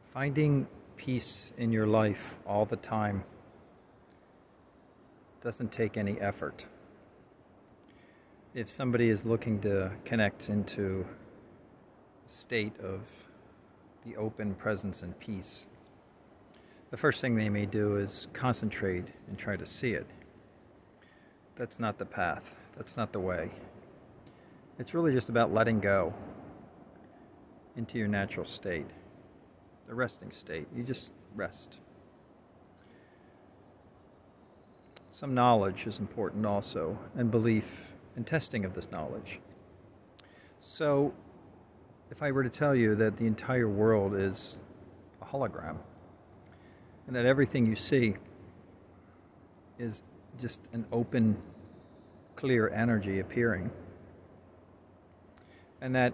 Finding peace in your life all the time doesn't take any effort. If somebody is looking to connect into a state of the open presence and peace, the first thing they may do is concentrate and try to see it. That's not the path. That's not the way. It's really just about letting go into your natural state, the resting state. You just rest. Some knowledge is important also, and belief and testing of this knowledge. So, if I were to tell you that the entire world is a hologram, and that everything you see is just an open, clear energy appearing, and that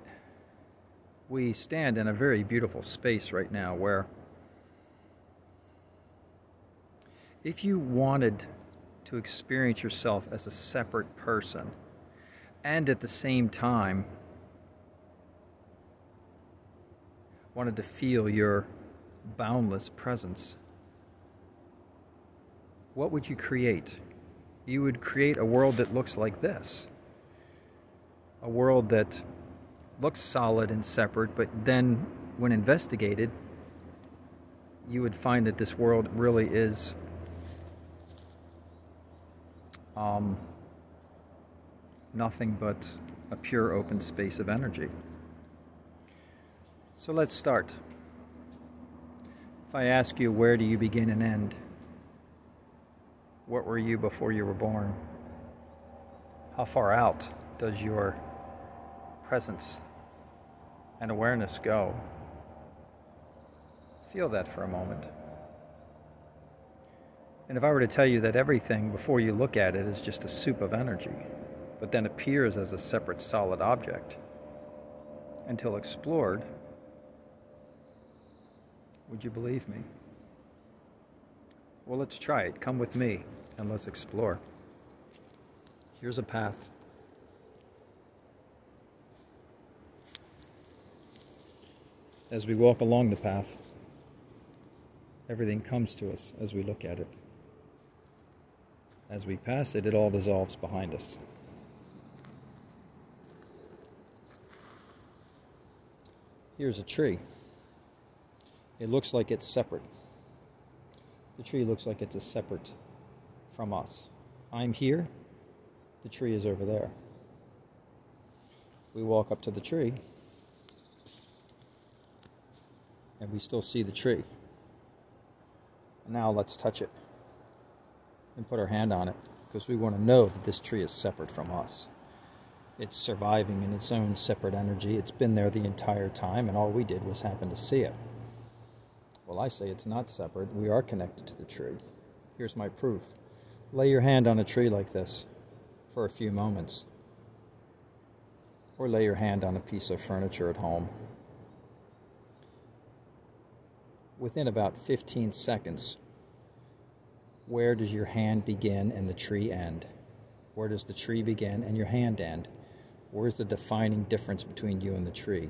we stand in a very beautiful space right now where if you wanted to experience yourself as a separate person and at the same time wanted to feel your boundless presence, what would you create? You would create a world that looks like this. A world that looks solid and separate, but then when investigated, you would find that this world really is nothing but a pure open space of energy. So let's start. If I ask you, where do you begin and end? What were you before you were born? How far out does your presence and awareness go? Feel that for a moment. And if I were to tell you that everything before you look at it is just a soup of energy, but then appears as a separate solid object until explored, would you believe me? Well, let's try it. Come with me and let's explore. Here's a path. As we walk along the path, everything comes to us as we look at it. As we pass it, it all dissolves behind us. Here's a tree. It looks like it's separate. The tree looks like it's separate from us. I'm here, the tree is over there. We walk up to the tree, and we still see the tree. Now let's touch it and put our hand on it, because we want to know that this tree is separate from us. It's surviving in its own separate energy. It's been there the entire time, and all we did was happen to see it. Well, I say it's not separate. We are connected to the tree. Here's my proof. Lay your hand on a tree like this for a few moments. Or lay your hand on a piece of furniture at home. Within about 15 seconds, where does your hand begin and the tree end? Where does the tree begin and your hand end? Where's the defining difference between you and the tree?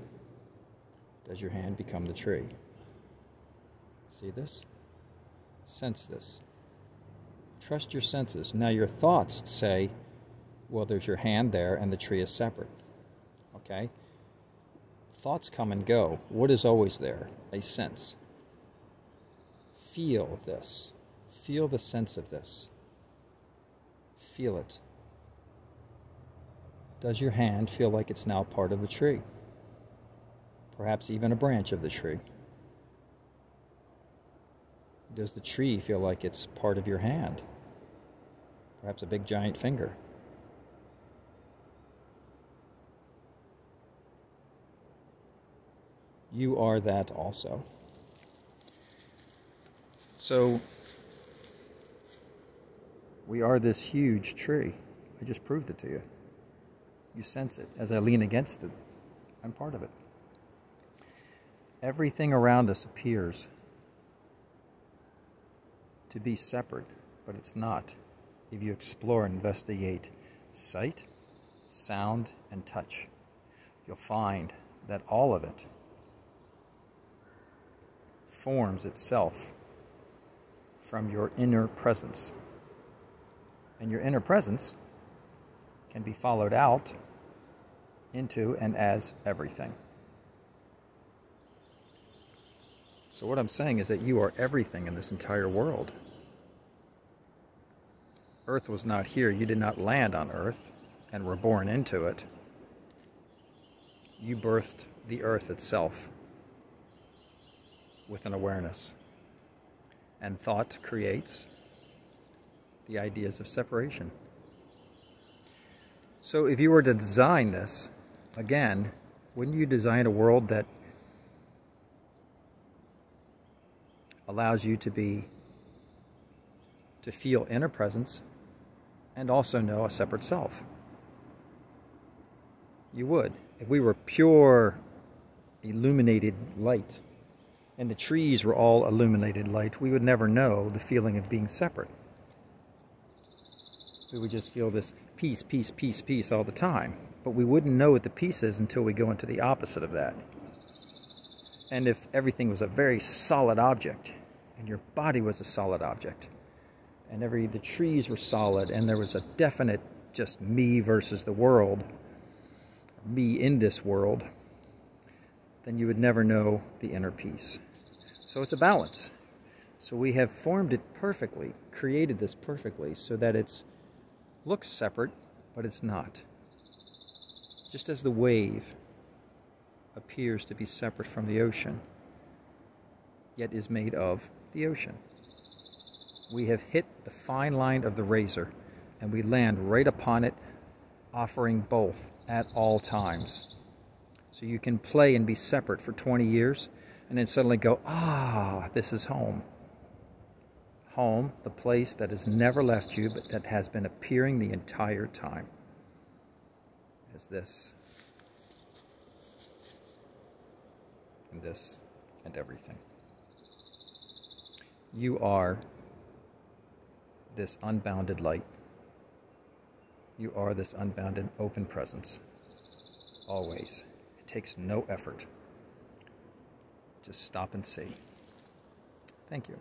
Does your hand become the tree? See this? Sense this. Trust your senses. Now your thoughts say, well, there's your hand there and the tree is separate. Okay? Thoughts come and go. What is always there? A sense. Feel this. Feel the sense of this. Feel it. Does your hand feel like it's now part of the tree? Perhaps even a branch of the tree. Does the tree feel like it's part of your hand? Perhaps a big giant finger. You are that also. So, we are this huge tree. I just proved it to you. You sense it. As I lean against it, I'm part of it. Everything around us appears to be separate, but it's not. If you explore and investigate sight, sound, and touch, you'll find that all of it forms itself from your inner presence. And your inner presence can be followed out into and as everything. So what I'm saying is that you are everything in this entire world. Earth was not here. You did not land on Earth and were born into it. You birthed the earth itself with an awareness. And thought creates the ideas of separation. So if you were to design this, again, wouldn't you design a world that allows you to feel inner presence and also know a separate self? You would. If we were pure illuminated light and the trees were all illuminated light, we would never know the feeling of being separate. We would just feel this peace, peace, peace, peace all the time. But we wouldn't know what the peace is until we go into the opposite of that. And if everything was a very solid object, and your body was a solid object, and the trees were solid, and there was a definite just me versus the world, me in this world, then you would never know the inner peace. So it's a balance. So we have formed it perfectly, created this perfectly, so that it looks separate, but it's not. Just as the wave appears to be separate from the ocean, yet is made of the ocean. We have hit the fine line of the razor, and we land right upon it, offering both at all times. So you can play and be separate for 20 years, and then suddenly go, this is home. Home, the place that has never left you, but that has been appearing the entire time. As this, and this, and everything. You are this unbounded light. You are this unbounded open presence. Always. It takes no effort. Just stop and see. Thank you.